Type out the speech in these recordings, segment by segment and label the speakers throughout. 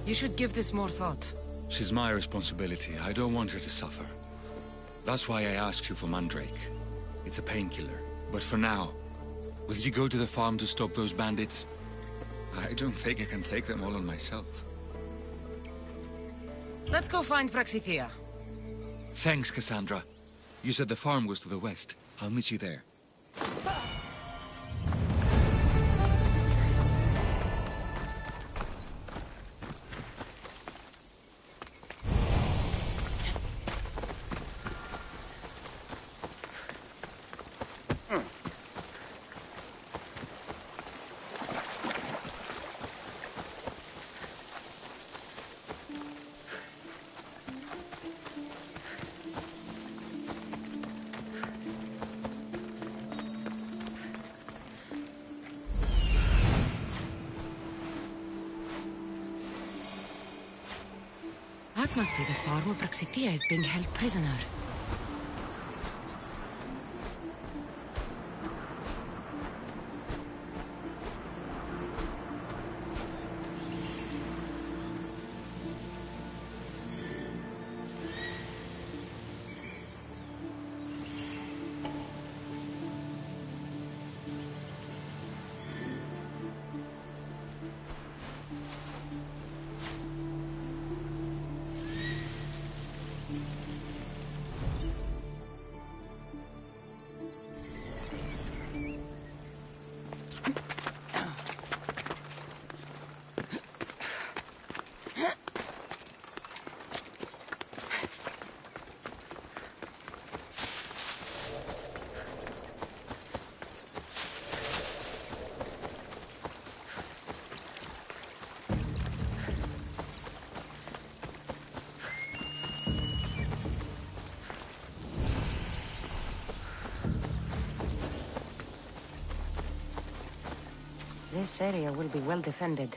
Speaker 1: You should give this more thought.
Speaker 2: She's my responsibility. I don't want her to suffer. That's why I asked you for Mandrake. It's a painkiller. But for now, will you go to the farm to stop those bandits? I don't think I can take them all on myself.
Speaker 1: Let's go find Praxithea.
Speaker 2: Thanks, Cassandra. You said the farm was to the west. I'll meet you there.
Speaker 1: That must be the farm where Praxithea is being held prisoner. This area will be well defended.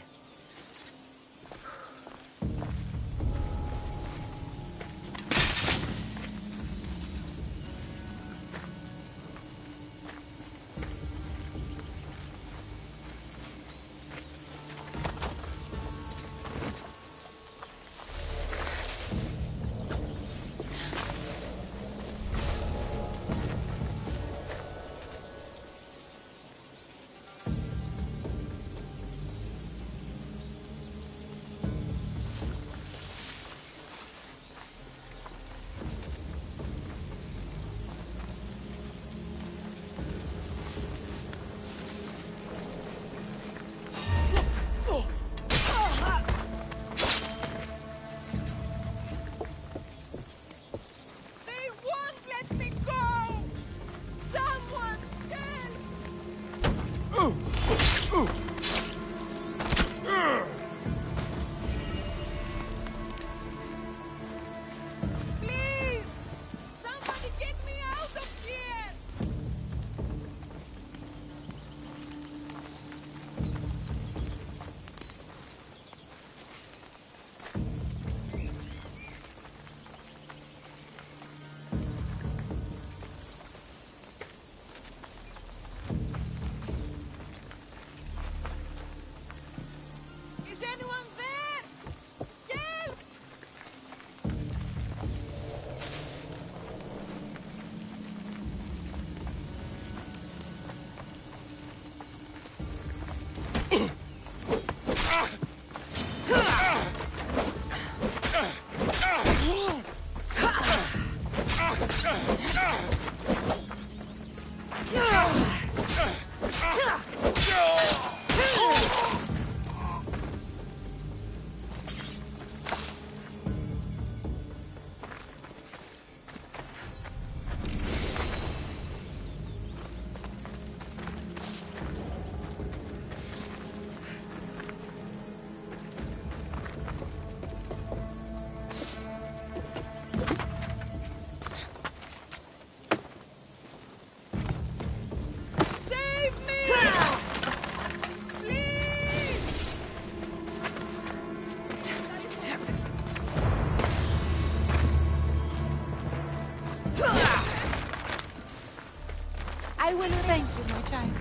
Speaker 3: I will thank you, my child.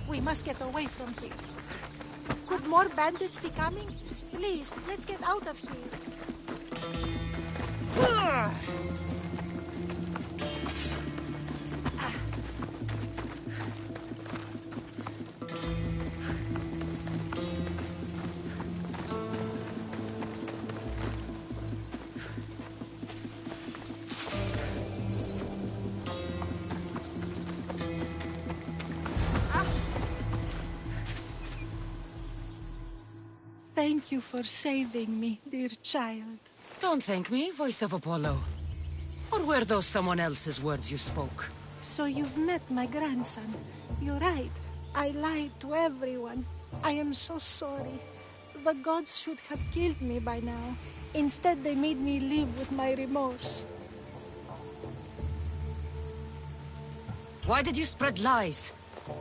Speaker 3: We must get away from here. Could more bandits be coming? Please, let's get out of here. Thank you for saving me, dear child.
Speaker 1: Don't thank me, voice of Apollo. Or were those someone else's words you spoke?
Speaker 3: So you've met my grandson. You're right. I lied to everyone. I am so sorry. The gods should have killed me by now. Instead, they made me live with my remorse.
Speaker 1: Why did you spread lies?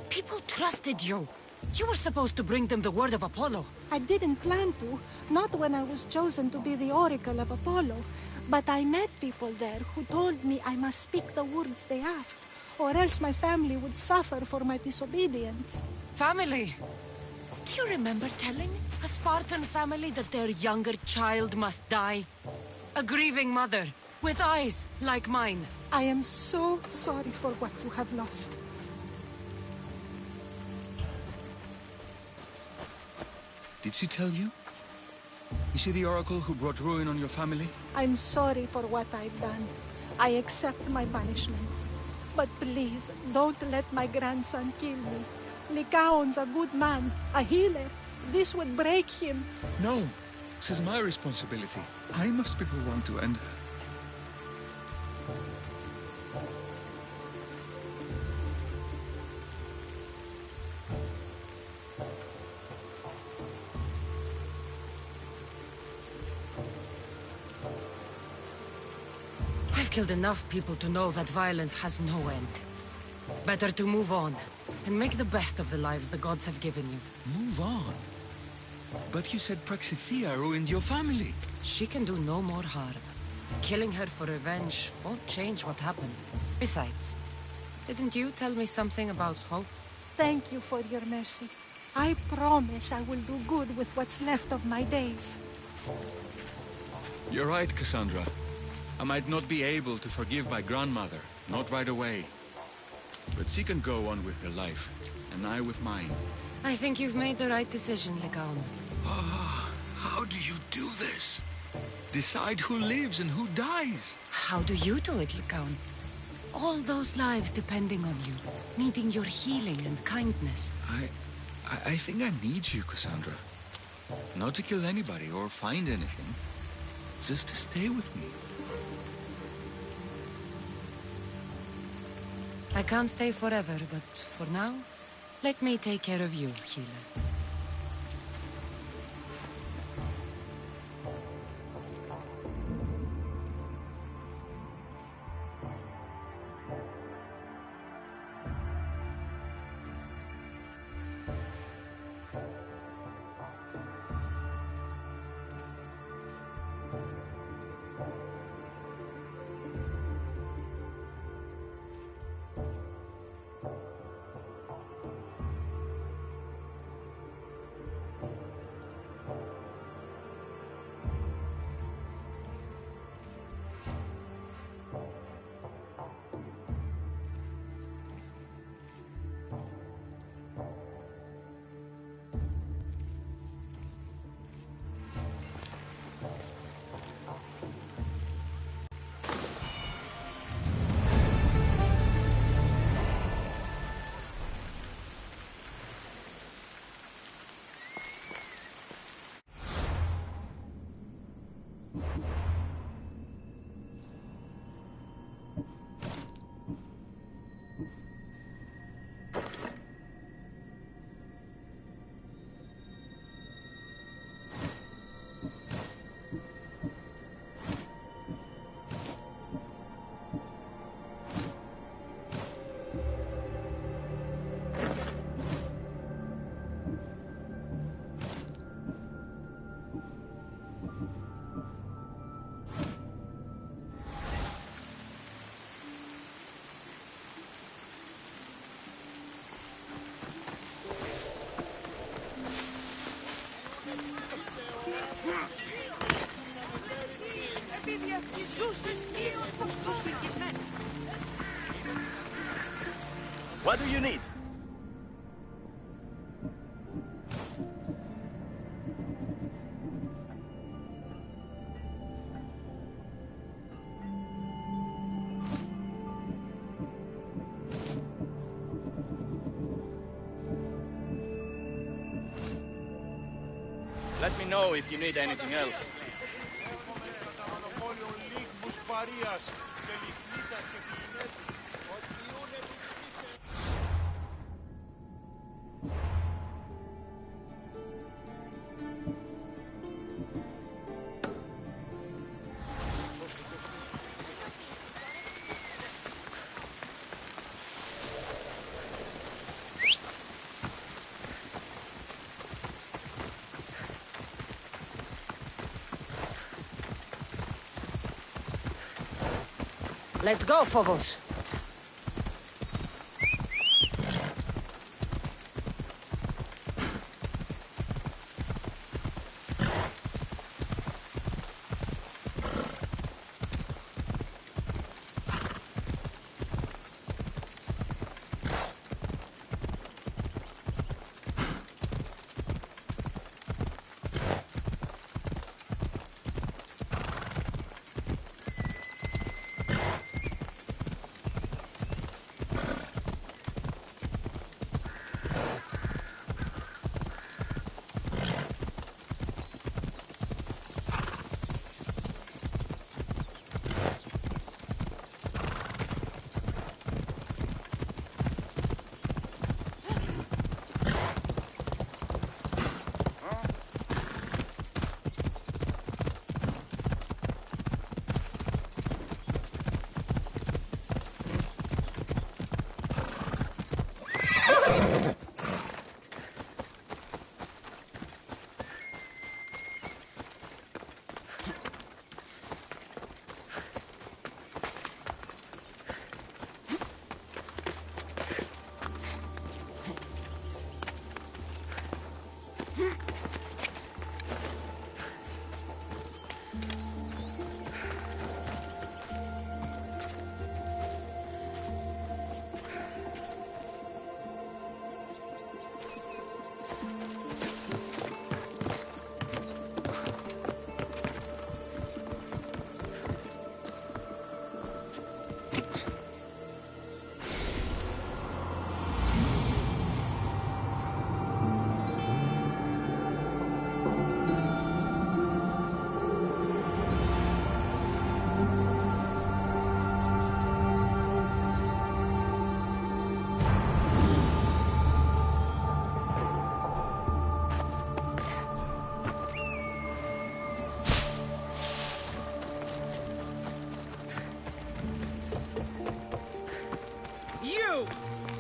Speaker 1: People trusted you. You were supposed to bring them the word of Apollo.
Speaker 3: I didn't plan to, not when I was chosen to be the Oracle of Apollo. But I met people there who told me I must speak the words they asked, or else my family would suffer for my disobedience.
Speaker 1: Family! Do you remember telling a Spartan family that their younger child must die? A grieving mother, with eyes like mine.
Speaker 3: I am so sorry for what you have lost.
Speaker 2: Did she tell you? Is she the oracle who brought ruin on your family?
Speaker 3: I'm sorry for what I've done. I accept my punishment. But please, don't let my grandson kill me. Lycaon's a good man, a healer. This would break him.
Speaker 2: No, this is my responsibility. I must be the one to end her.
Speaker 1: I've killed enough people to know that violence has no end. Better to move on, and make the best of the lives the gods have given you.
Speaker 2: Move on? But you said Praxithea ruined your family.
Speaker 1: She can do no more harm. Killing her for revenge won't change what happened. Besides, didn't you tell me something about hope?
Speaker 3: Thank you for your mercy. I promise I will do good with what's left of my days.
Speaker 2: You're right, Cassandra. I might not be able to forgive my grandmother, not right away. But she can go on with her life, and I with mine.
Speaker 1: I think you've made the right decision, Lycaon.
Speaker 2: How do you do this? Decide who lives and who dies?
Speaker 1: How do you do it, Lycaon? All those lives depending on you, needing your healing and kindness.
Speaker 2: I think I need you, Cassandra. Not to kill anybody or find anything. Just to stay with me.
Speaker 1: I can't stay forever, but for now, let me take care of you, healer.
Speaker 4: What do you need? Let me know if you need anything else.
Speaker 1: Let's go, Phobos.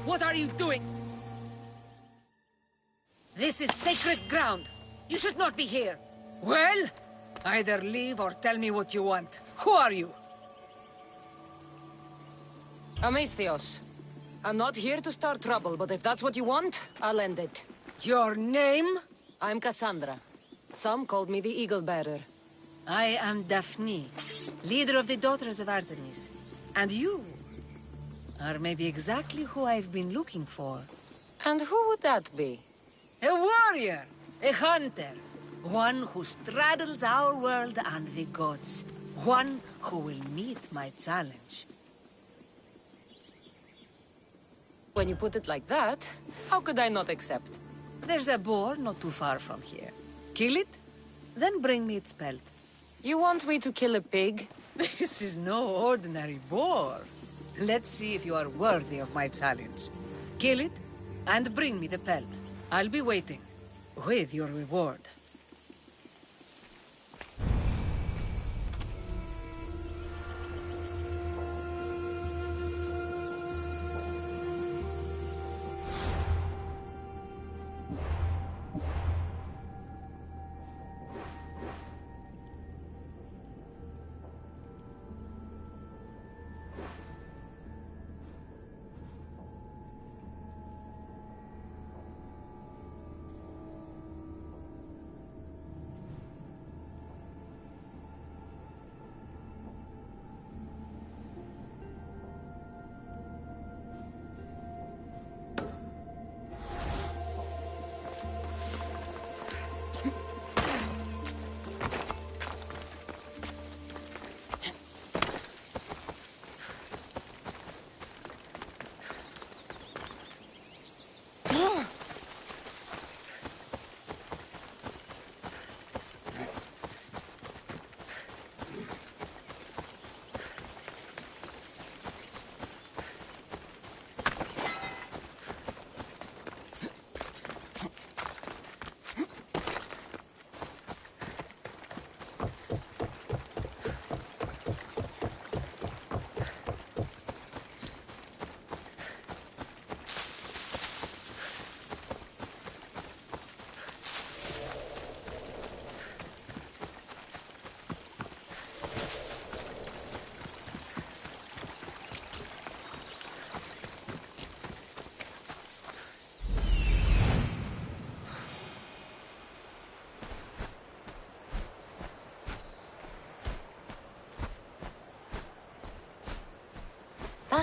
Speaker 1: What are you doing? This is sacred ground. You should not be here. Well, either leave or tell me what you want. Who are you? Amestios. I'm not here to start trouble, but if that's what you want, I'll end it. Your name? I'm Cassandra. Some called me the Eagle Bearer. I am Daphne, leader of the Daughters of Artemis. And you are maybe exactly who I've been looking for. And who would that be? A warrior, a hunter. One who straddles our world and the gods. One who will meet my challenge. When you put it like that, how could I not accept? There's a boar not too far from here. Kill it, then bring me its pelt. You want me to kill a pig? This is no ordinary boar. Let's see if you are worthy of my challenge. Kill it, and bring me the pelt. I'll be waiting, with your reward.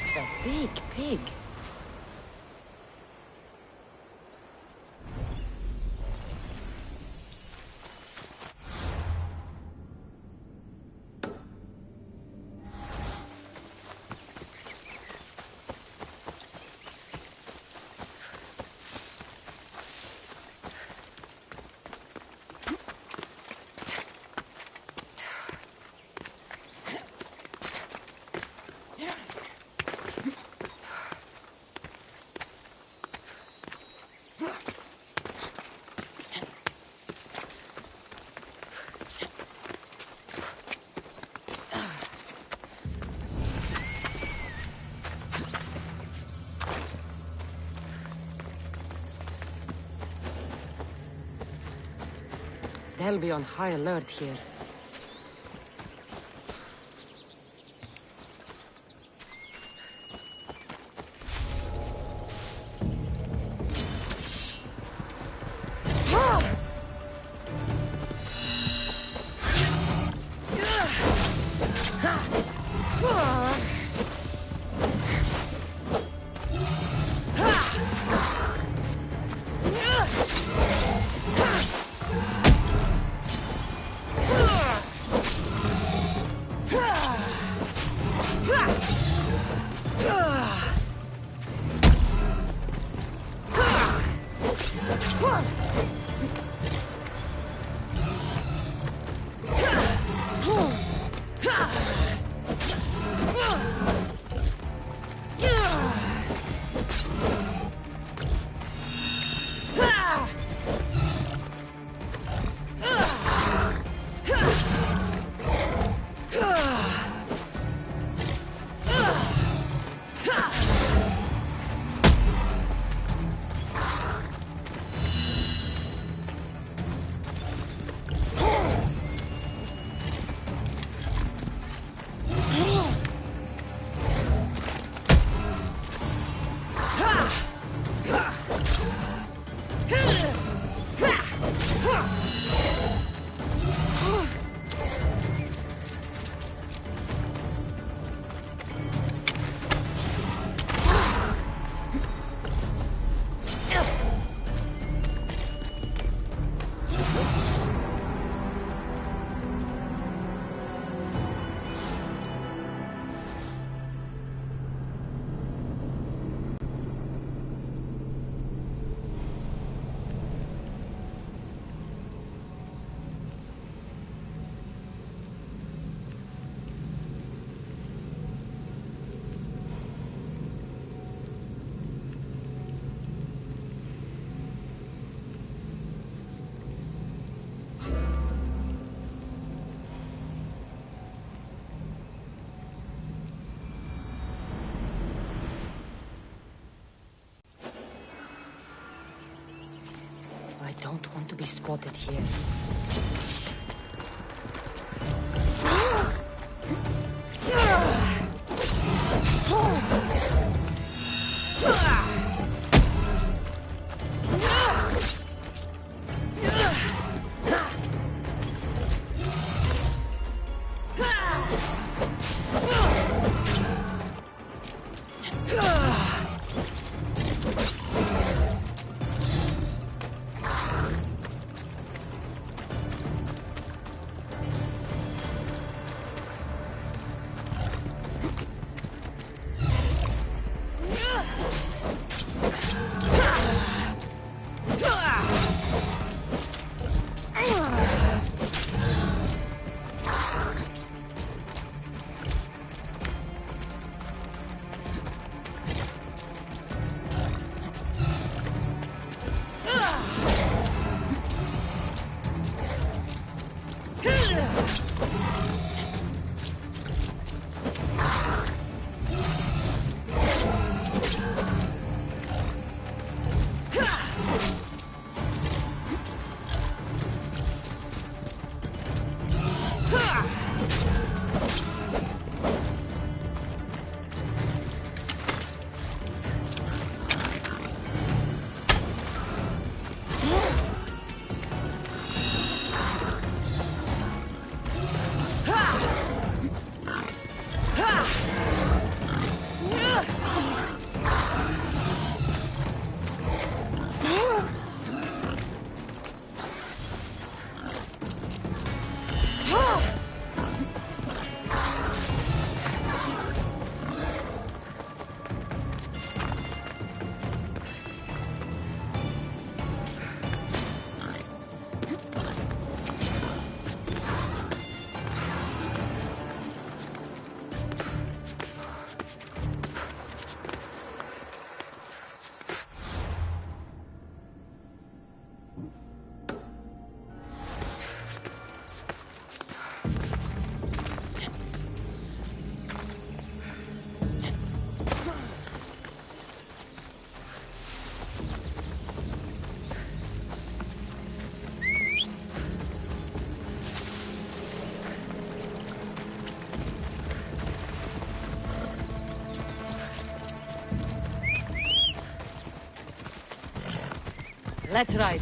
Speaker 1: That's a big pig. They'll be on high alert here. I don't want to be spotted here. let's ride.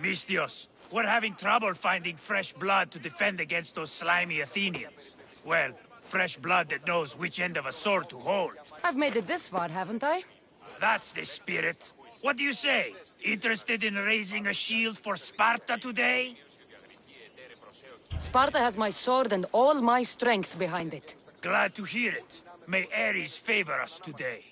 Speaker 5: Mistios, we're having trouble finding fresh blood to defend against those slimy Athenians. Well, fresh blood that knows which end of a sword to hold.
Speaker 1: I've made it this far, haven't I?
Speaker 5: That's the spirit. What do you say? Interested in raising a shield for Sparta today?
Speaker 1: Sparta has my sword and all my strength behind it.
Speaker 5: Glad to hear it. May Ares favor us today.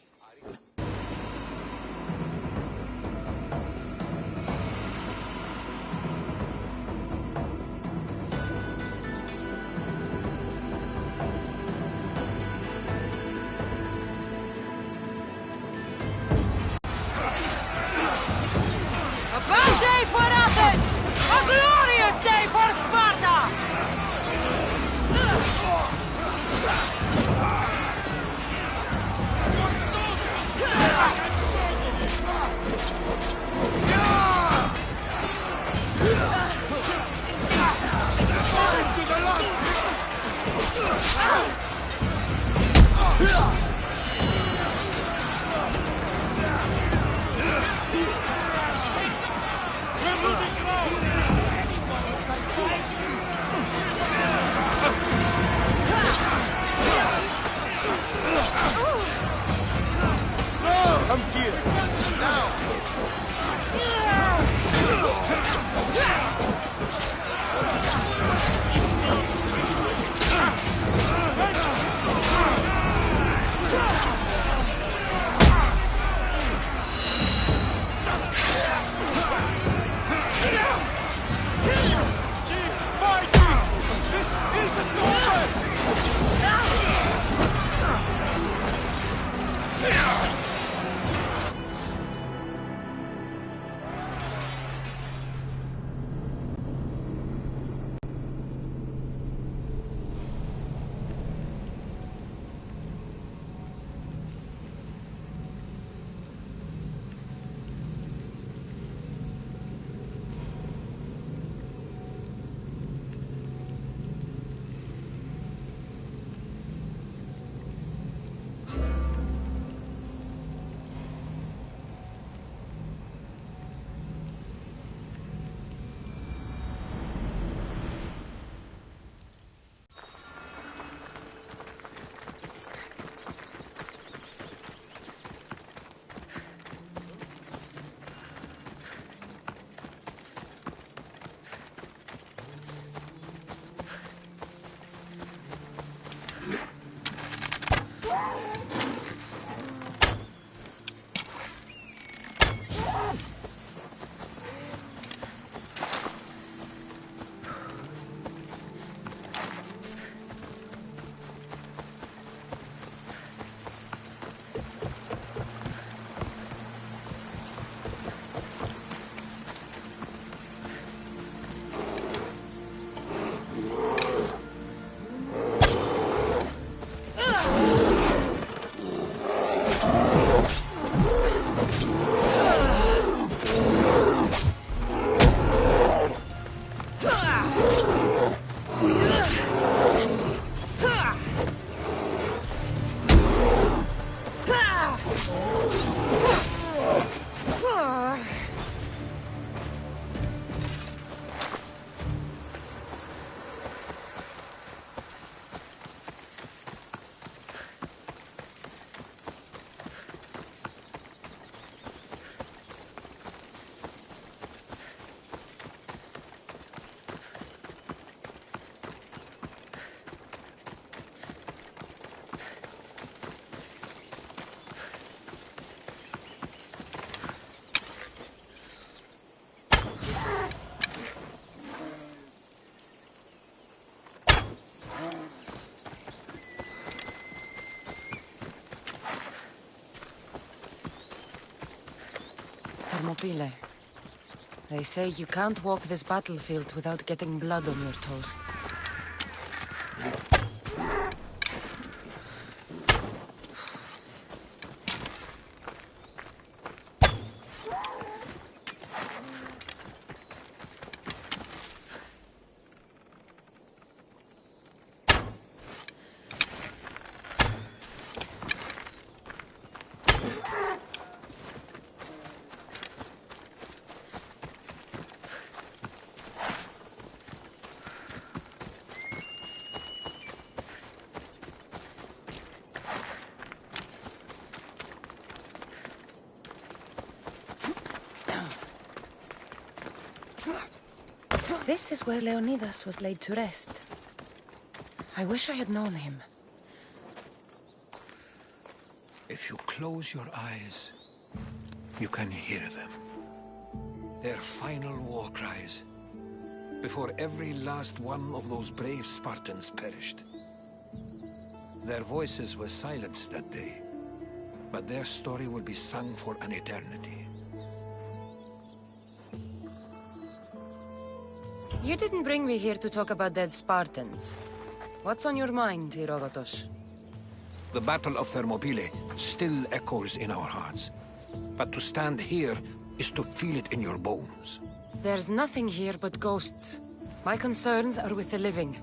Speaker 6: Come here. Now.
Speaker 1: Thermopylae. They say you can't walk this battlefield without getting blood on your toes. This is where Leonidas was laid to rest. I wish I had known him.
Speaker 7: If you close your eyes, you can hear them. Their final war cries, before every last one of those brave Spartans perished. Their voices were silenced that day, but their story will be sung for an eternity.
Speaker 1: You didn't bring me here to talk about dead Spartans. What's on your mind, Herodotus?
Speaker 7: The Battle of Thermopylae still echoes in our hearts. But to stand here is to feel it in your bones.
Speaker 1: There's nothing here but ghosts. My concerns are with the living.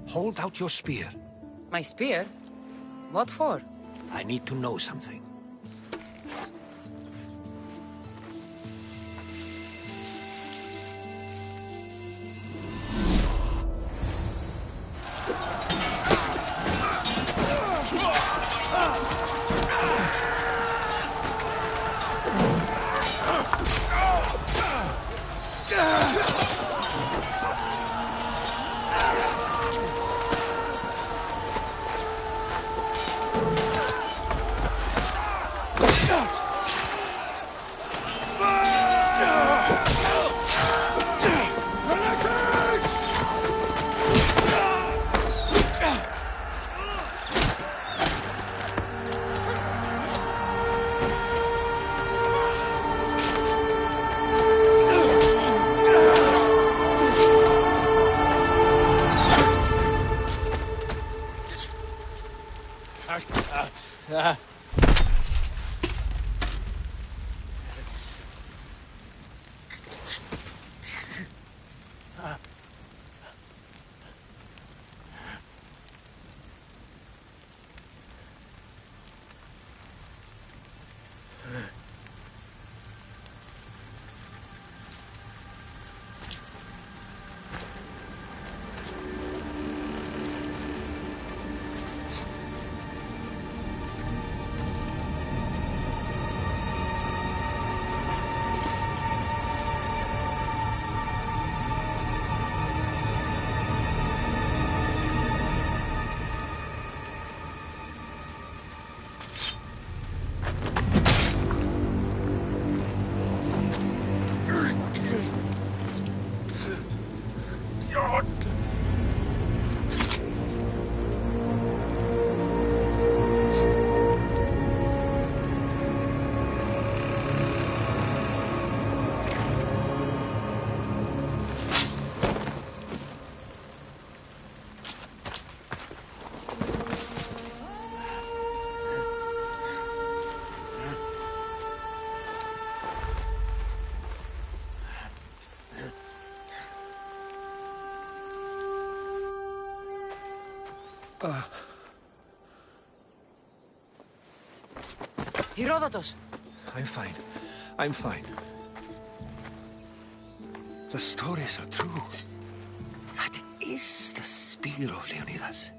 Speaker 7: Hold out your spear.
Speaker 1: My spear? What for?
Speaker 7: I need to know something.
Speaker 1: Herodotus!
Speaker 7: I'm fine. I'm fine. The stories are true. That is the spear of Leonidas.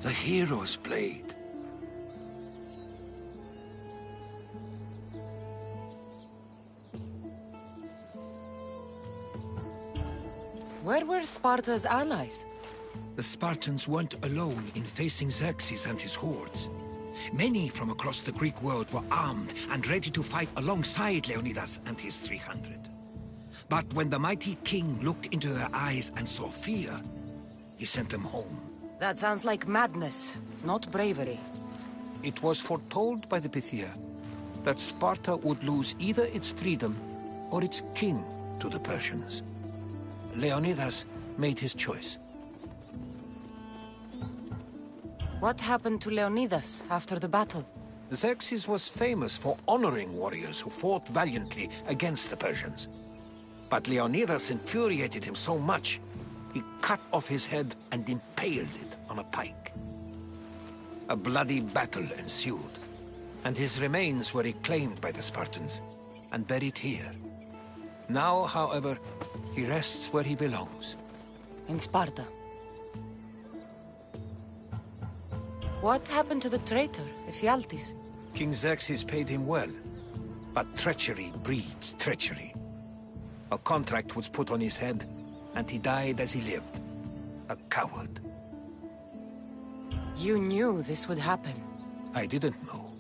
Speaker 7: The hero's blade.
Speaker 1: Where were Sparta's allies?
Speaker 7: The Spartans weren't alone in facing Xerxes and his hordes. Many from across the Greek world were armed and ready to fight alongside Leonidas and his 300. But when the mighty king looked into their eyes and saw fear, he sent them home.
Speaker 1: That sounds like madness, not bravery.
Speaker 7: It was foretold by the Pythia that Sparta would lose either its freedom or its king to the Persians. Leonidas made his choice.
Speaker 1: What happened to Leonidas after the battle?
Speaker 7: Xerxes was famous for honoring warriors who fought valiantly against the Persians. But Leonidas infuriated him so much, he cut off his head and impaled it on a pike. A bloody battle ensued, and his remains were reclaimed by the Spartans and buried here. Now, however, he rests where he belongs.
Speaker 1: In Sparta. What happened to the traitor, Ephialtes?
Speaker 7: King Xerxes paid him well, but treachery breeds treachery. A contract was put on his head, and he died as he lived. A coward.
Speaker 1: You knew this would happen.
Speaker 7: I didn't know,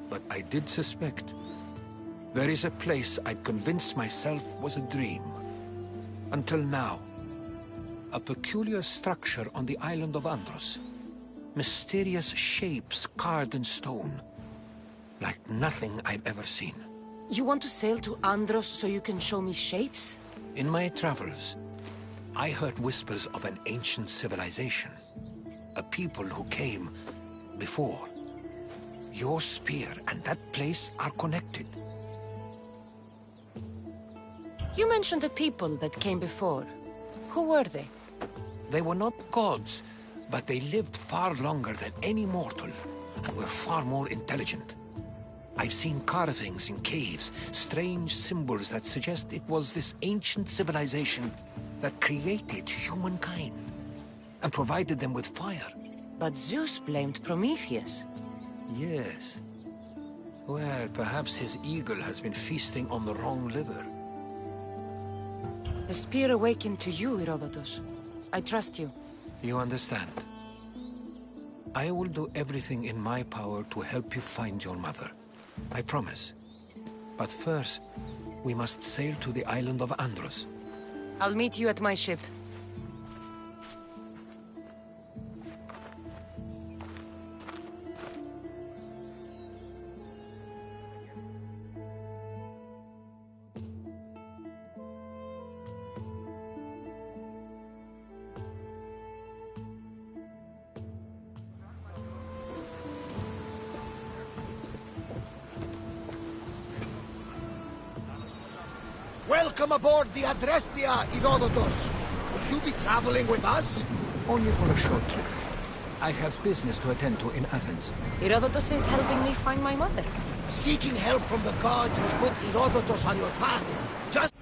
Speaker 7: but I did suspect. There is a place I'd convinced myself was a dream. Until now. A peculiar structure on the island of Andros. Mysterious shapes carved in stone. Like nothing I've ever seen.
Speaker 1: You want to sail to Andros so you can show me shapes?
Speaker 7: In my travels, I heard whispers of an ancient civilization. A people who came before. Your spear and that place are connected.
Speaker 1: You mentioned a people that came before. Who were they?
Speaker 7: They were not gods, but they lived far longer than any mortal. and we're far more intelligent. I've seen carvings in caves, strange symbols that suggest it was this ancient civilization that created humankind and provided them with fire.
Speaker 1: But Zeus blamed Prometheus.
Speaker 7: Yes. Well, perhaps his eagle has been feasting on the wrong liver.
Speaker 1: The spear awakened to you, Herodotus. I trust you.
Speaker 7: You understand. I will do everything in my power to help you find your mother. I promise. But first, we must sail to the island of Andros.
Speaker 1: I'll meet you at my ship.
Speaker 6: Welcome aboard the Adrestia, Herodotus. Will you be traveling with us?
Speaker 7: Only for a short trip. I have business to attend to in Athens.
Speaker 1: Herodotus is helping me find my mother.
Speaker 6: Seeking help from the gods has put Herodotus on your path. Just...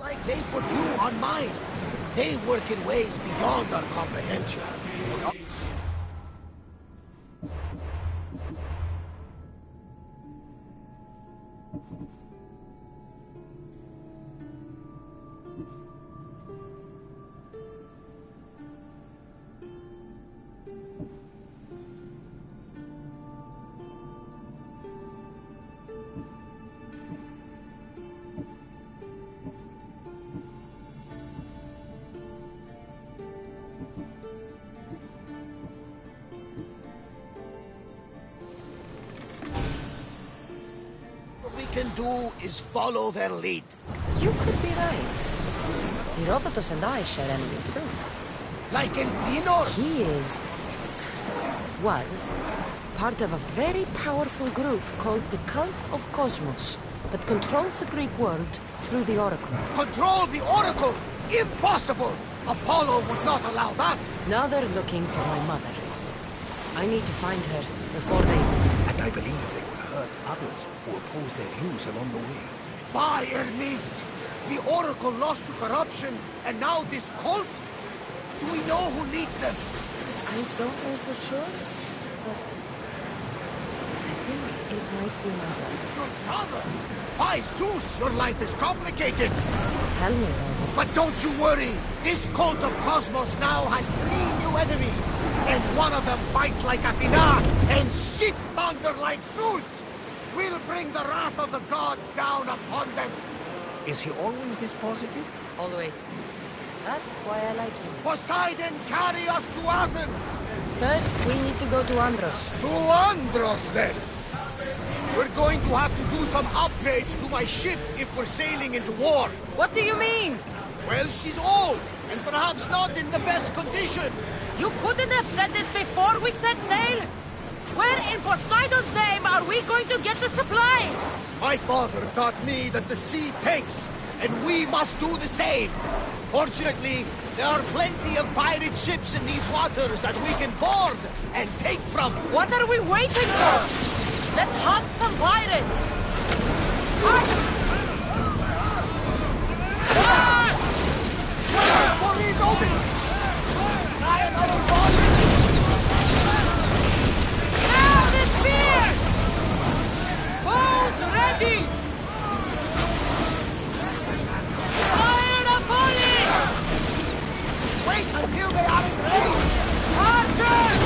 Speaker 6: like they put you on mine. They work in ways beyond our comprehension. Can do is follow their lead.
Speaker 1: You could be right. Herodotus and I share enemies too.
Speaker 6: Like Elpinor?
Speaker 1: He was part of a very powerful group called the Cult of Cosmos that controls the Greek world through the Oracle.
Speaker 6: Control the Oracle? Impossible! Apollo would not allow that.
Speaker 1: Now they're looking for my mother. I need to find her before they do.
Speaker 7: And I believe they will hurt others who oppose their views along the way.
Speaker 6: By Hermes! The Oracle lost to corruption, and now this cult? Do we know who leads them?
Speaker 1: I don't know for sure, but I think it might be mother.
Speaker 6: Your father? By Zeus, your life is complicated.
Speaker 1: Tell me, Robert.
Speaker 6: But don't you worry. This cult of Cosmos now has 3 new enemies. And one of them fights like Athena and shits thunder like Zeus. We'll bring the wrath of the gods down upon them.
Speaker 7: Is he always this positive?
Speaker 1: Always. That's why I like him.
Speaker 6: Poseidon, carry us to Athens.
Speaker 1: First, we need to go to Andros.
Speaker 6: To Andros, then. We're going to have to do some upgrades to my ship if we're sailing into war.
Speaker 1: What do you mean?
Speaker 6: Well, she's old, and perhaps not in the best condition.
Speaker 1: You couldn't have said this before we set sail? Where in Poseidon's name are we going to get the supplies?
Speaker 6: My father taught me that the sea takes, and we must do the same. Fortunately, there are plenty of pirate ships in these waters that we can board and take from.
Speaker 1: What are we waiting for? Let's hunt some pirates!
Speaker 6: Try another volley!
Speaker 1: Grab the spear! Bows ready! Fire the volley!
Speaker 6: Wait until they are in range!
Speaker 1: Archers!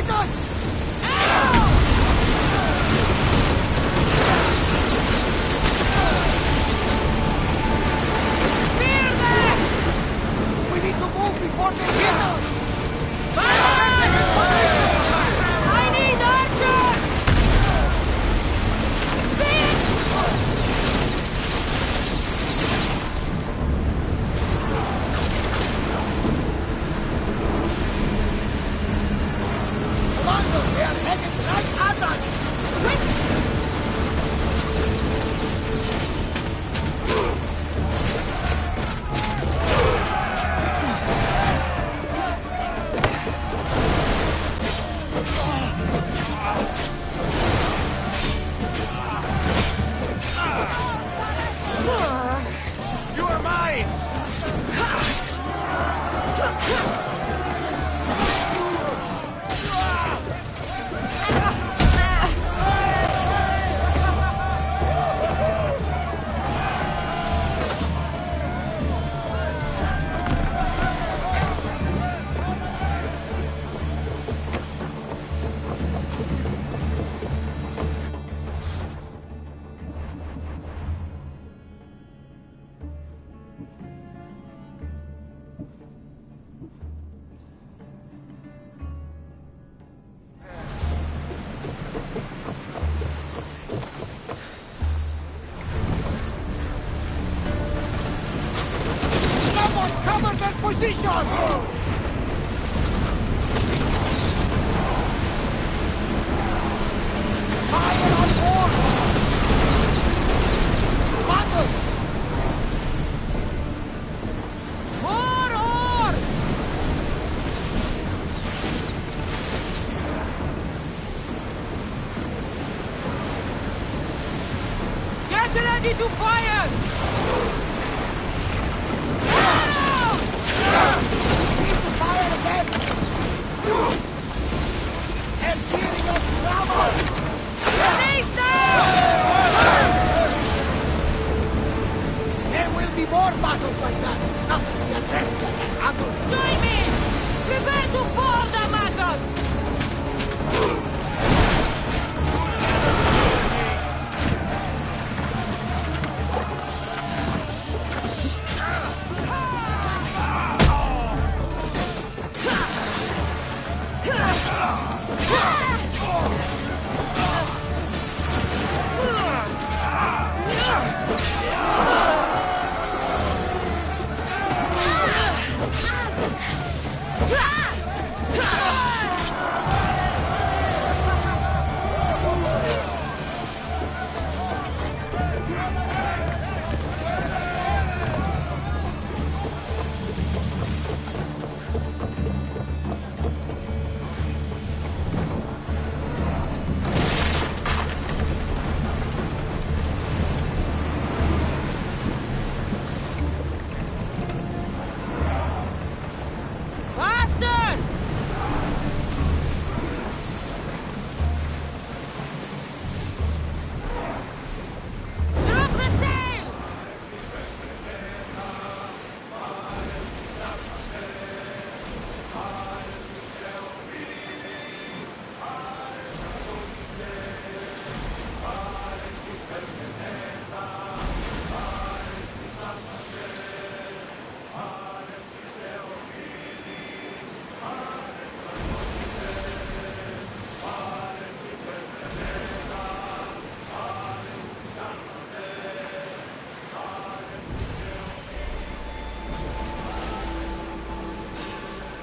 Speaker 6: beat us! We need to move before they hit us!
Speaker 1: I need archers!
Speaker 6: Commander, they are headed right at us!
Speaker 5: You are mine!
Speaker 6: Someone cover their position! Fire on board! Commander!
Speaker 1: More oars! Get ready to fire!
Speaker 6: Need to fire again! And hearing us travel! There will be more battles like that! Not to be addressed like an adult!
Speaker 1: Join me! Prepare to board the maggots! Faster! Drop the sail!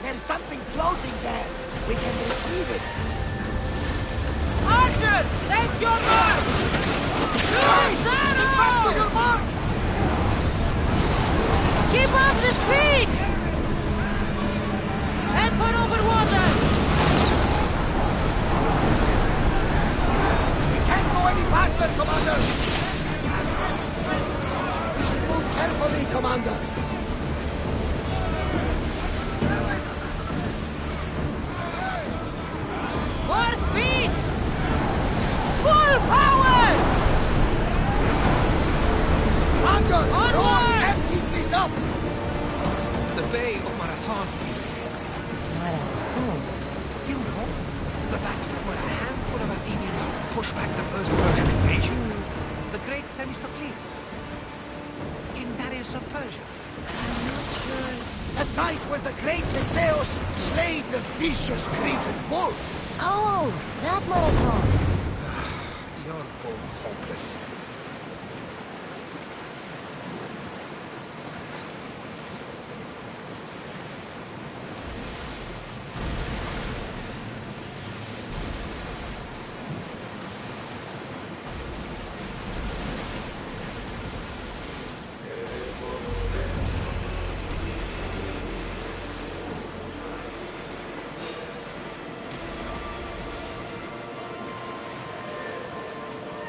Speaker 6: There's something floating there! We can retrieve it!
Speaker 1: Archers, take your mark! Use
Speaker 6: Back to your
Speaker 1: arrows!
Speaker 6: marks!
Speaker 1: Keep up the speed! Head for over water!
Speaker 6: We can't go any faster, Commander! We should move carefully, Commander!
Speaker 1: More speed! Full power!
Speaker 6: Commander!
Speaker 1: Onward!
Speaker 6: Rose can't keep this up!
Speaker 7: The Bay of Marathon is here.
Speaker 1: Marathon?
Speaker 7: You know,
Speaker 6: Themistocles? In Darius of Persia? I'm not sure. The site where the great Theseus slayed the vicious Cretan bull.
Speaker 1: Oh, that marathon.
Speaker 6: You're both hopeless.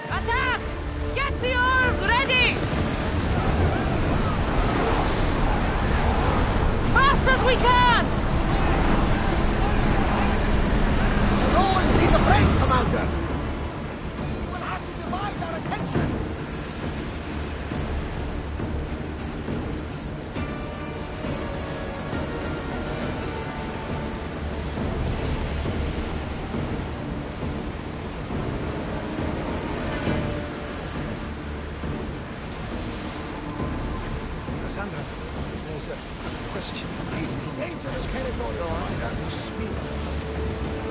Speaker 1: Attack! Get the oars ready! Fast as we can!
Speaker 6: We'll always need a break, Commander! We'll have to divide our attention! Cassandra, there's a question. It's dangerous territory under your speed.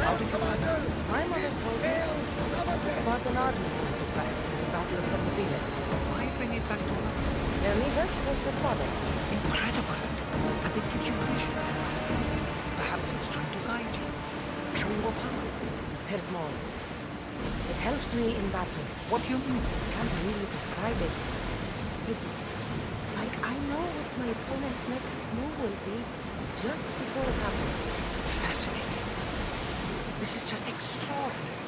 Speaker 6: Howdy, Commander!
Speaker 1: My mother told me the Spartan army took back in the Battle of Thermopylae.
Speaker 6: Why bring it back to life?
Speaker 1: Leonidas was her father.
Speaker 6: Incredible! And it gives you visions. Perhaps it's trying to guide you, show you a power.
Speaker 1: There's more. It helps me in battle.
Speaker 6: What do you mean?
Speaker 1: I can't really describe it. It's like I know what my opponent's next move will be just before it happens.
Speaker 6: Fascinating. This is just extraordinary.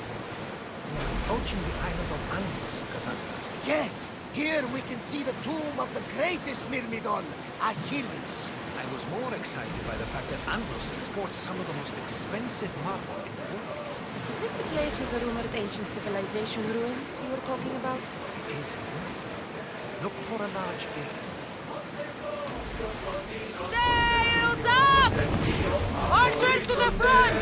Speaker 6: We are approaching the island of Andros, Cassandra. Yes! Here we can see the tomb of the greatest Myrmidon, Achilles. I was more excited by the fact that Andros exports some of the most expensive marble in the world.
Speaker 1: Is this the place with the rumored ancient civilization ruins you were talking about?
Speaker 6: It is. Look for a large gate.
Speaker 1: Sails up! Archers to the front!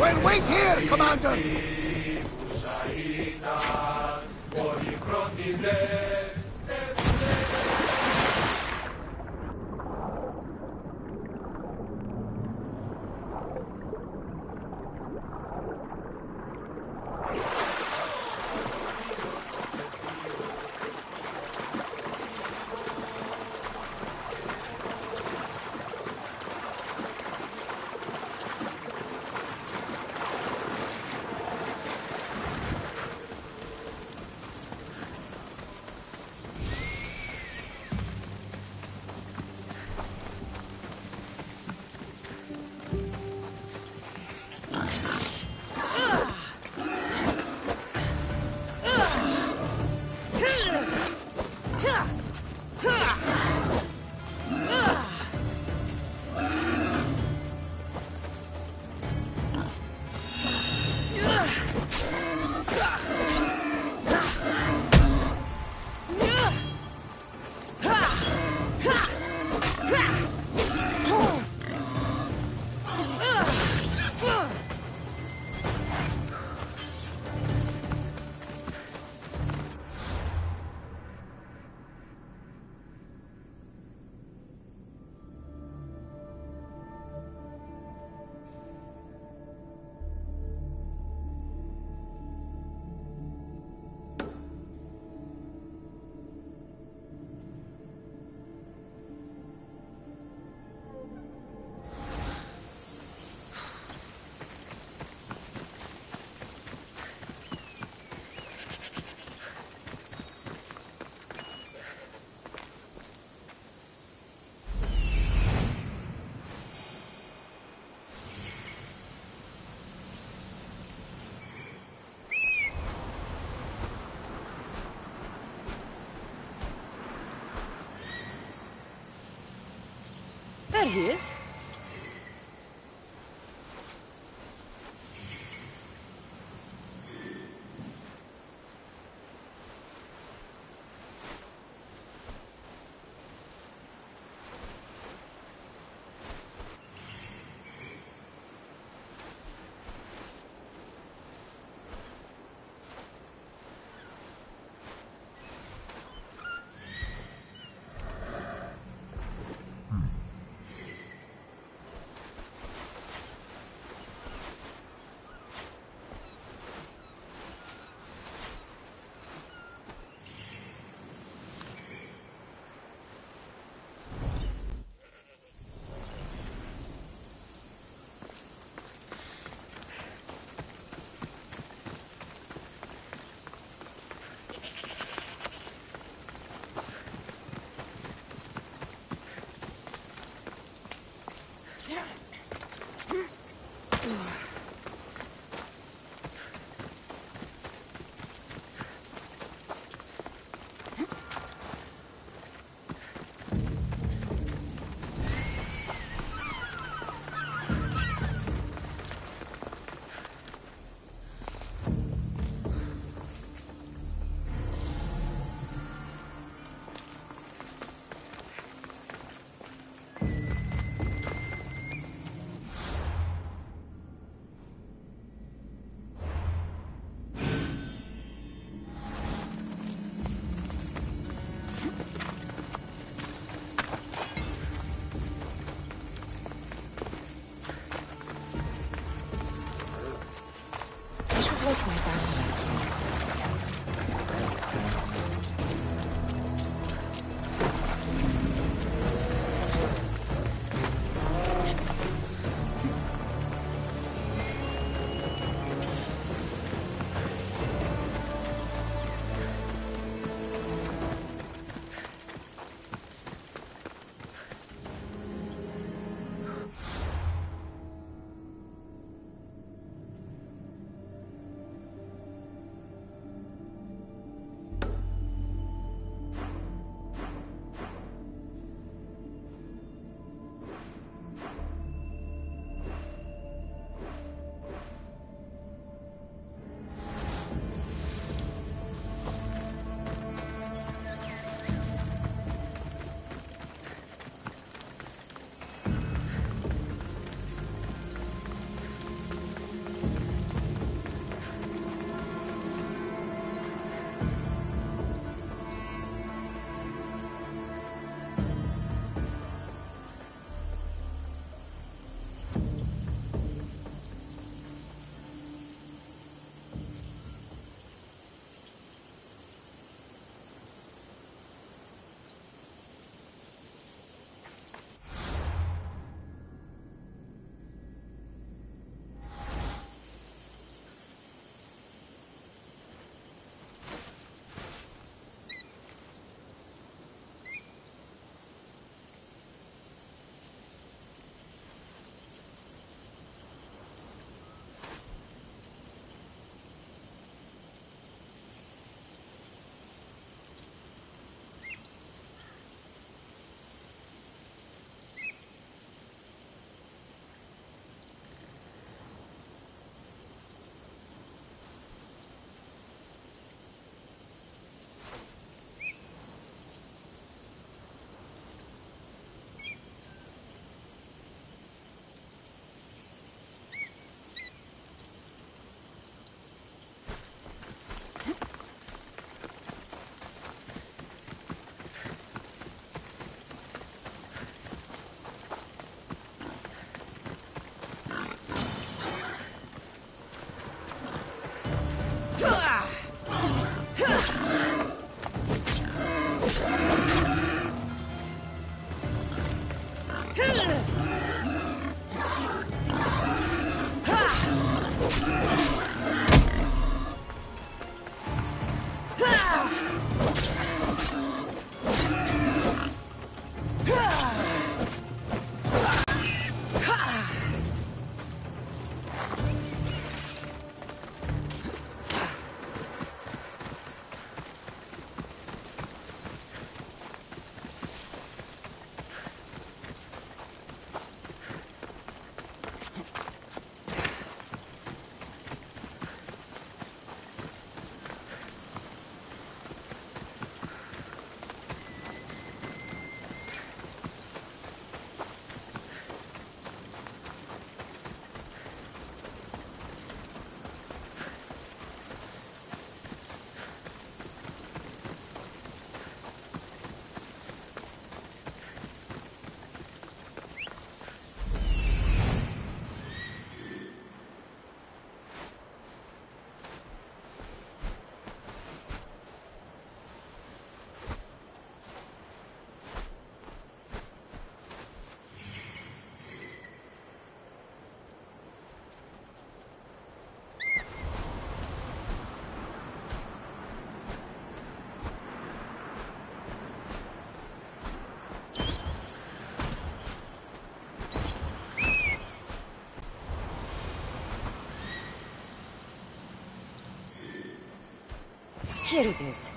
Speaker 6: Well, wait here, Commander!
Speaker 1: There he is. What's my back like here? Here it is.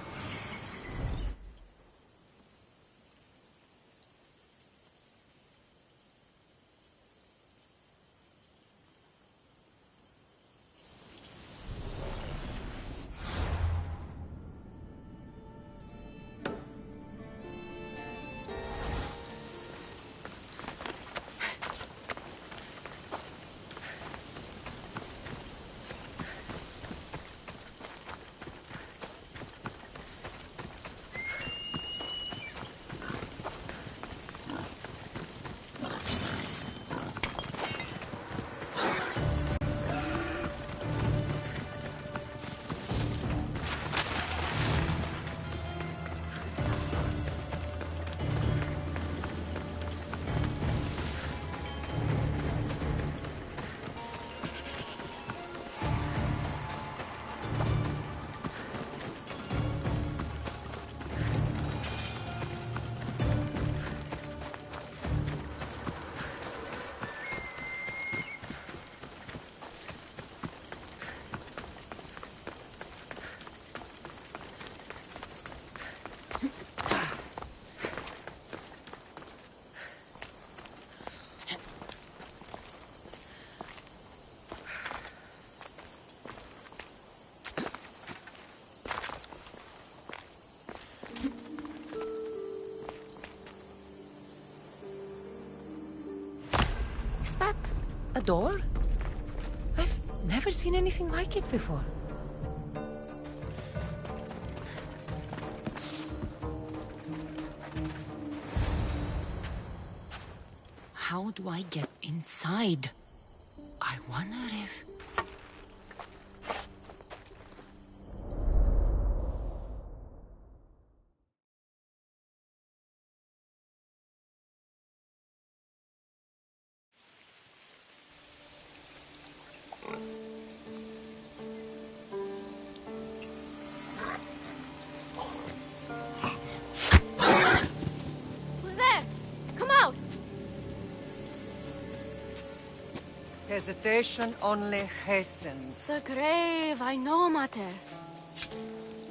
Speaker 1: door? I've never seen anything like it before. How do I get inside? I wonder if...
Speaker 8: Who's there? Come out!
Speaker 9: Hesitation only hastens.
Speaker 8: The grave, I know, Mater.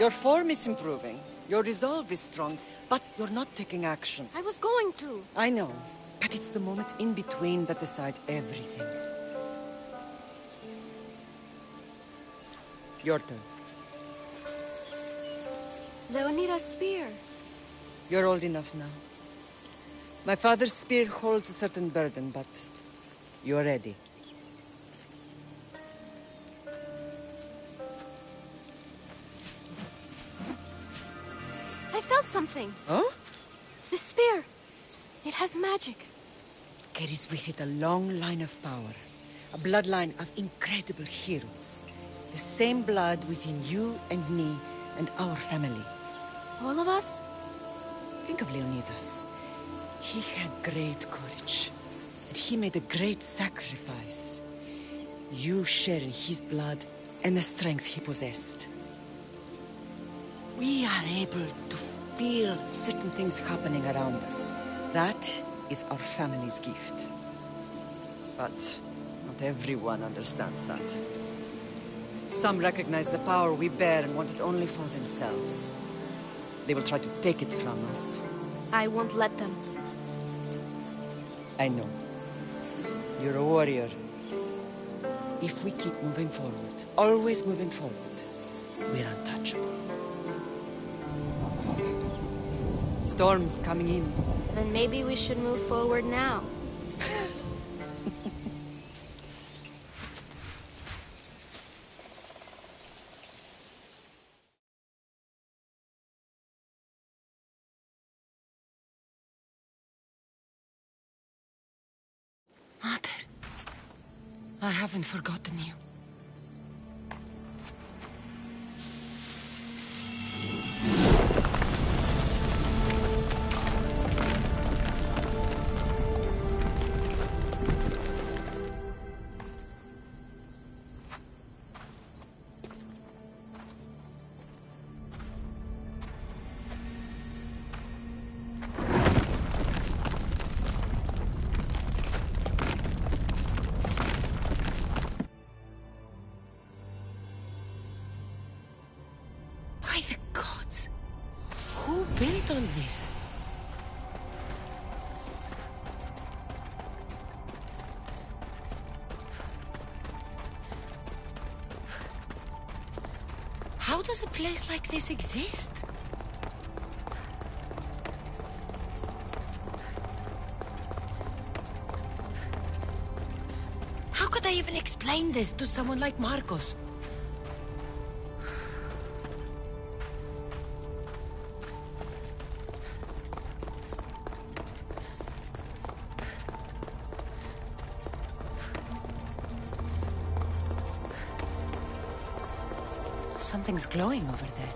Speaker 9: Your form is improving. Your resolve is strong, but you're not taking action.
Speaker 8: I was going to.
Speaker 9: I know, but it's the moments in between that decide everything. Your turn.
Speaker 8: Leonida's spear.
Speaker 9: You're old enough now. My father's spear holds a certain burden, but you're ready.
Speaker 8: I felt something.
Speaker 9: Huh?
Speaker 8: The spear. It has magic.
Speaker 9: Carries with it a long line of power. A bloodline of incredible heroes. The same blood within you and me and our family.
Speaker 8: All of us?
Speaker 9: Think of Leonidas. He had great courage. And he made a great sacrifice. You share in his blood and the strength he possessed. We are able to feel certain things happening around us. That is our family's gift. But not everyone understands that. Some recognize the power we bear and want it only for themselves. They will try to take it from us.
Speaker 8: I won't let them.
Speaker 9: I know. You're a warrior. If we keep moving forward, always moving forward, we're untouchable. Storm's coming in.
Speaker 8: Then maybe we should move forward now.
Speaker 1: Mater, I haven't forgotten you. By the gods! Who built all this? How does a place like this exist? How could I even explain this to someone like Marcos? Something's glowing over there.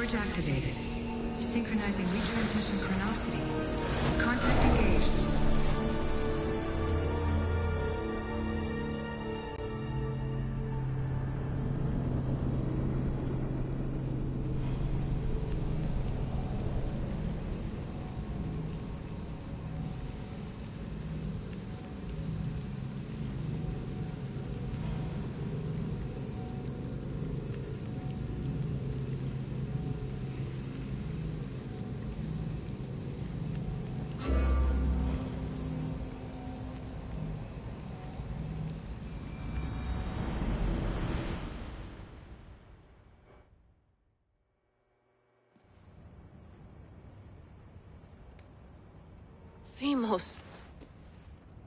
Speaker 10: Storage activated. Synchronizing retransmission chronicity. Contact engaged.
Speaker 8: Themos.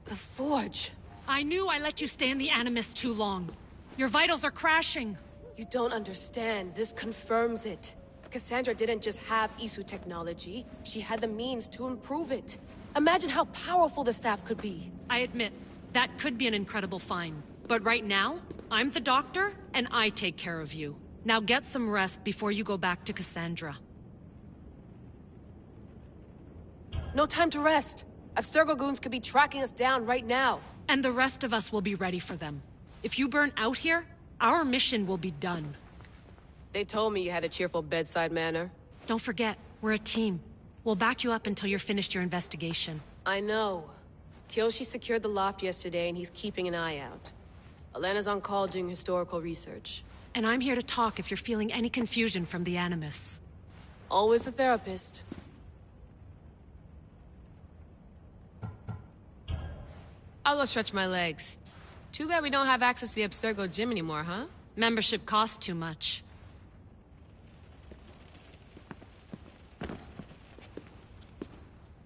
Speaker 8: The Forge.
Speaker 11: I knew I let you stay in the Animus too long. Your vitals are crashing.
Speaker 8: You don't understand. This confirms it. Cassandra didn't just have Isu technology. She had the means to improve it. Imagine how powerful the staff could be.
Speaker 11: I admit, that could be an incredible find. But right now, I'm the doctor, and I take care of you. Now get some rest before you go back to Cassandra.
Speaker 8: No time to rest. Abstergo goons could be tracking us down right now.
Speaker 11: And the rest of us will be ready for them. If you burn out here, our mission will be done.
Speaker 8: They told me you had a cheerful bedside manner.
Speaker 11: Don't forget, we're a team. We'll back you up until you're finished your investigation.
Speaker 8: I know. Kyoshi secured the loft yesterday and he's keeping an eye out. Elena's on call doing historical research.
Speaker 11: And I'm here to talk if you're feeling any confusion from the Animus.
Speaker 8: Always the therapist. I'll go stretch my legs. Too bad we don't have access to the Abstergo gym anymore, huh?
Speaker 11: Membership costs too much.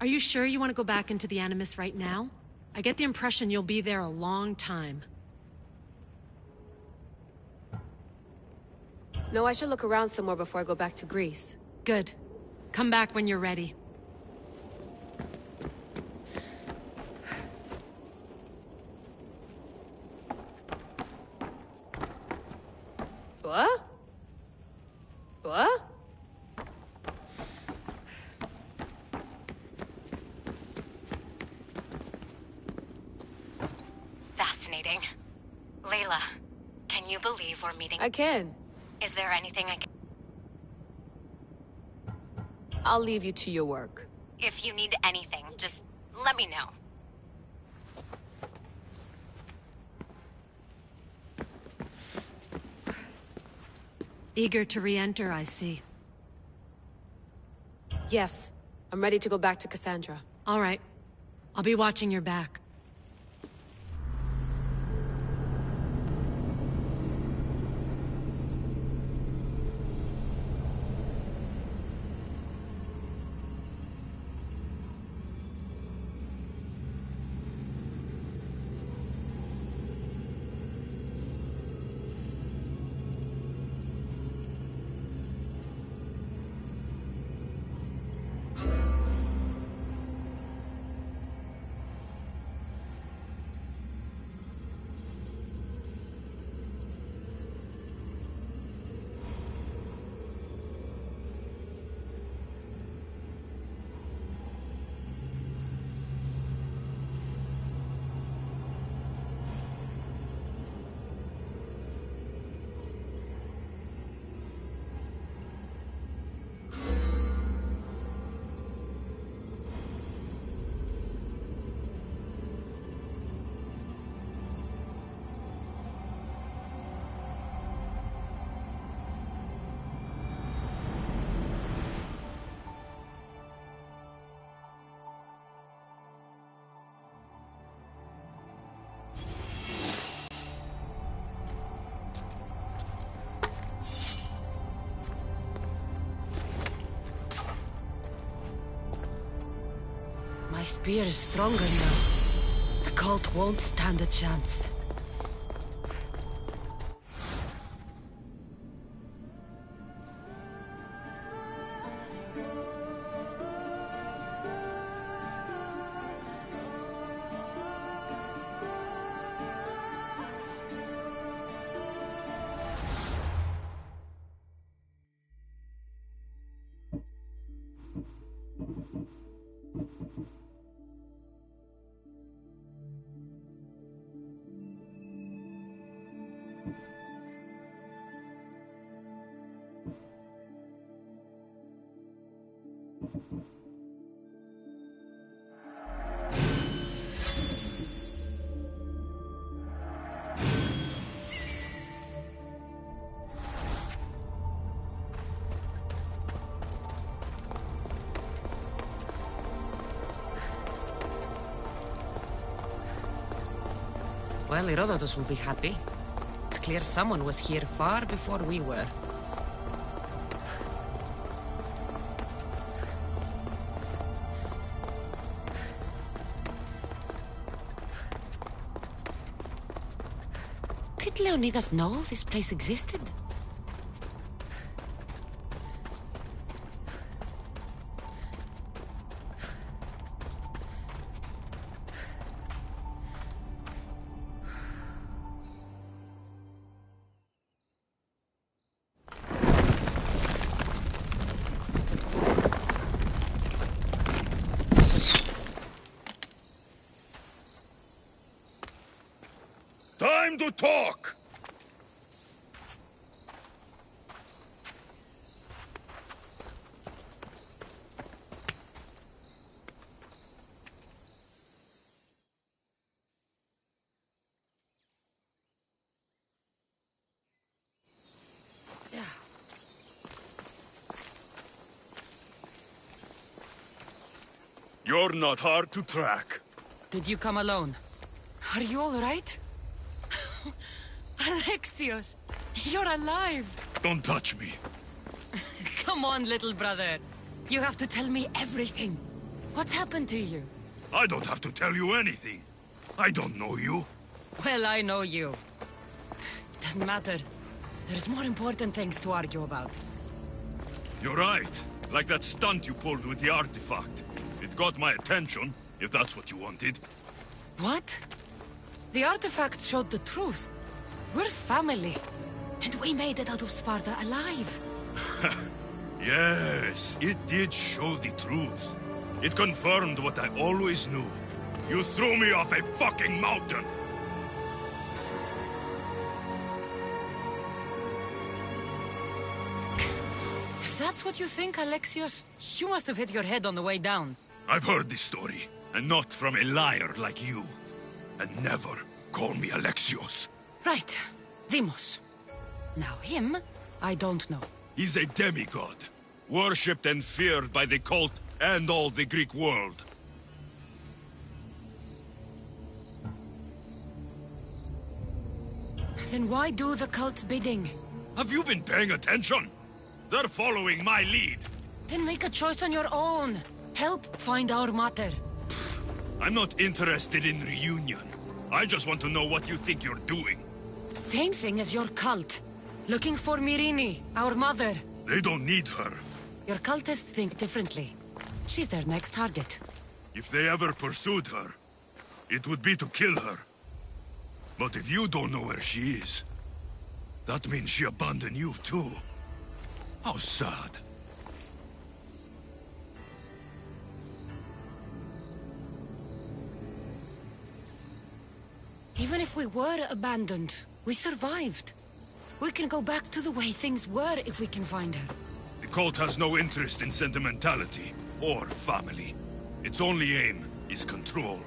Speaker 11: Are you sure you want to go back into the Animus right now? I get the impression you'll be there a long time.
Speaker 8: No, I should look around somewhere before I go back to Greece.
Speaker 11: Good. Come back when you're ready.
Speaker 8: What? What?
Speaker 12: Fascinating. Layla, can you believe we're meeting?
Speaker 8: I can.
Speaker 12: Is there anything I can...
Speaker 8: I'll leave you to your work.
Speaker 12: If you need anything, just let me know.
Speaker 11: Eager to re-enter, I see.
Speaker 8: Yes. I'm ready to go back to Cassandra.
Speaker 11: All right. I'll be watching your back.
Speaker 1: My spear is stronger now. The cult won't stand a chance. Well, Herodotus will be happy. It's clear someone was here far before we were. Did Leonidas know this place existed?
Speaker 5: Time to talk! You're not hard to track.
Speaker 1: Did you come alone? Are you all right? Alexios, you're alive!
Speaker 5: Don't touch me.
Speaker 1: Come on, little brother. You have to tell me everything. What's happened to you?
Speaker 5: I don't have to tell you anything. I don't know you.
Speaker 1: Well, I know you. It doesn't matter. There's more important things to argue about.
Speaker 5: You're right. Like that stunt you pulled with the artifact. It got my attention, if that's what you wanted.
Speaker 1: What? The artifact showed the truth. We're family. And we made it out of Sparta alive.
Speaker 5: Yes, it did show the truth. It confirmed what I always knew. You threw me off a fucking mountain!
Speaker 1: If that's what you think, Alexios, you must have hit your head on the way down.
Speaker 5: I've heard this story, and not from a liar like you. And never call me Alexios.
Speaker 1: Right. Deimos. Now him, I don't know.
Speaker 5: He's a demigod, worshipped and feared by the cult and all the Greek world.
Speaker 1: Then why do the cult's bidding?
Speaker 5: Have you been paying attention? They're following my lead.
Speaker 1: Then make a choice on your own. Help find our mater.
Speaker 5: I'm not interested in reunion. I just want to know what you think you're doing.
Speaker 1: Same thing as your cult. Looking for Myrine, our mother.
Speaker 5: They don't need her.
Speaker 1: Your cultists think differently. She's their next target.
Speaker 5: If they ever pursued her, it would be to kill her. But if you don't know where she is, that means she abandoned you too. How sad.
Speaker 1: Even if we were abandoned, we survived. We can go back to the way things were if we can find her.
Speaker 5: The cult has no interest in sentimentality or family. Its only aim is control.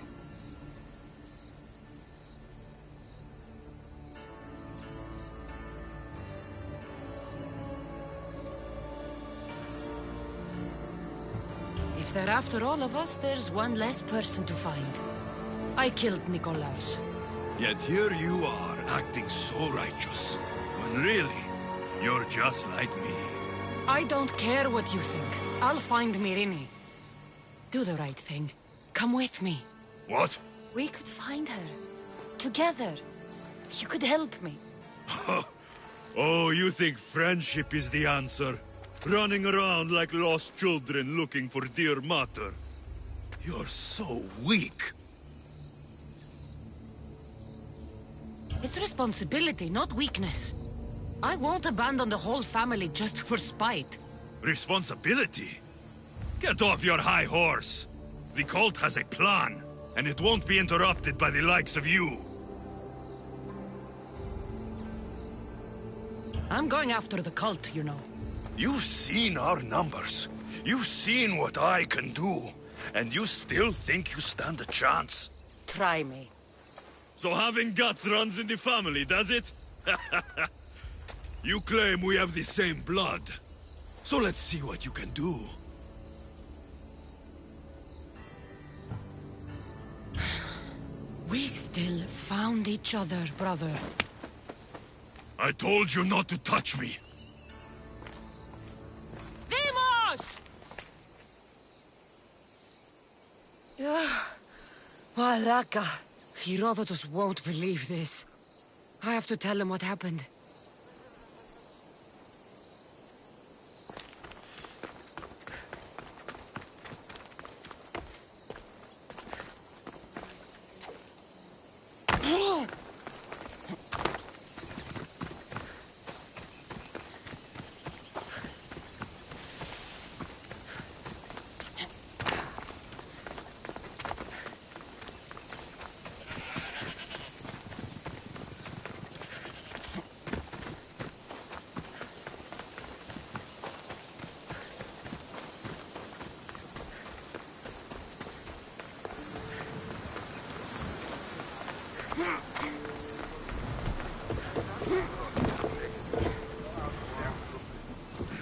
Speaker 1: If they're after all of us, there's one less person to find. I killed Nikolaos.
Speaker 5: Yet here you are, acting so righteous. When really, you're just like me.
Speaker 1: I don't care what you think. I'll find Myrine. Do the right thing. Come with me.
Speaker 5: What?
Speaker 1: We could find her. Together. You could help me.
Speaker 5: Oh, you think friendship is the answer? Running around like lost children looking for dear mater. You're so weak.
Speaker 1: It's responsibility, not weakness. I won't abandon the whole family just for spite.
Speaker 5: Responsibility? Get off your high horse. The cult has a plan, and it won't be interrupted by the likes of you.
Speaker 1: I'm going after the cult, you know.
Speaker 5: You've seen our numbers. You've seen what I can do, and you still think you stand a chance?
Speaker 1: Try me.
Speaker 5: So having guts runs in the family, does it? You claim we have the same blood. So let's see what you can do.
Speaker 1: We still found each other, brother.
Speaker 5: I told you not to touch me.
Speaker 1: Demos! Malaka. Herodotus won't believe this. I have to tell him what happened.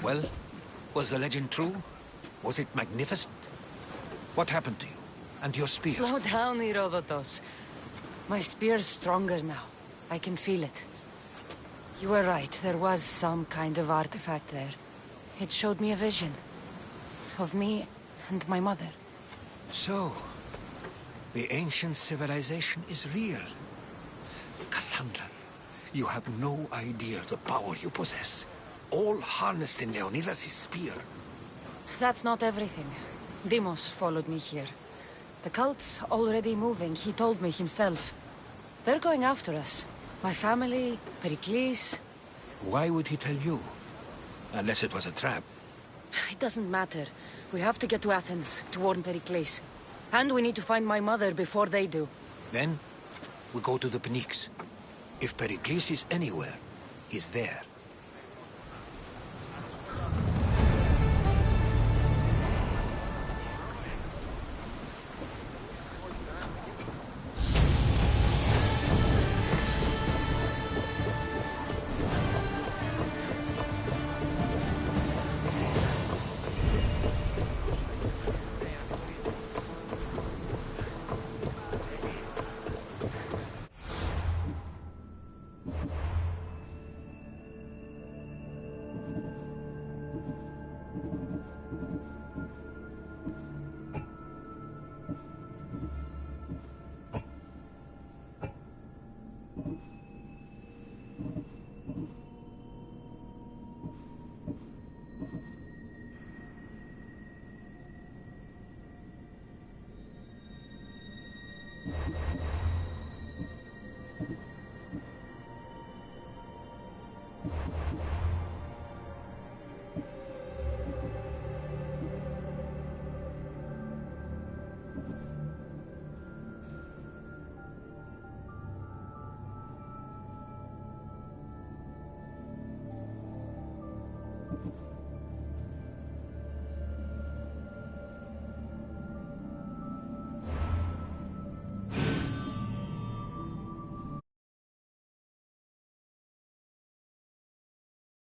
Speaker 7: Well, was the legend true? Was it magnificent? What happened to you? And your spear?
Speaker 1: Slow down, Herodotus. My spear's stronger now. I can feel it. You were right, there was some kind of artifact there. It showed me a vision. Of me and my mother.
Speaker 7: So, the ancient civilization is real. Cassandra, you have no idea the power you possess. All harnessed in Leonidas' spear.
Speaker 1: That's not everything. Demos followed me here. The cult's already moving, he told me himself. They're going after us. My family, Pericles.
Speaker 7: Why would he tell you? Unless it was a trap.
Speaker 1: It doesn't matter. We have to get to Athens, to warn Pericles. And we need to find my mother before they do.
Speaker 7: Then, we go to the Pnyx. If Pericles is anywhere, he's there.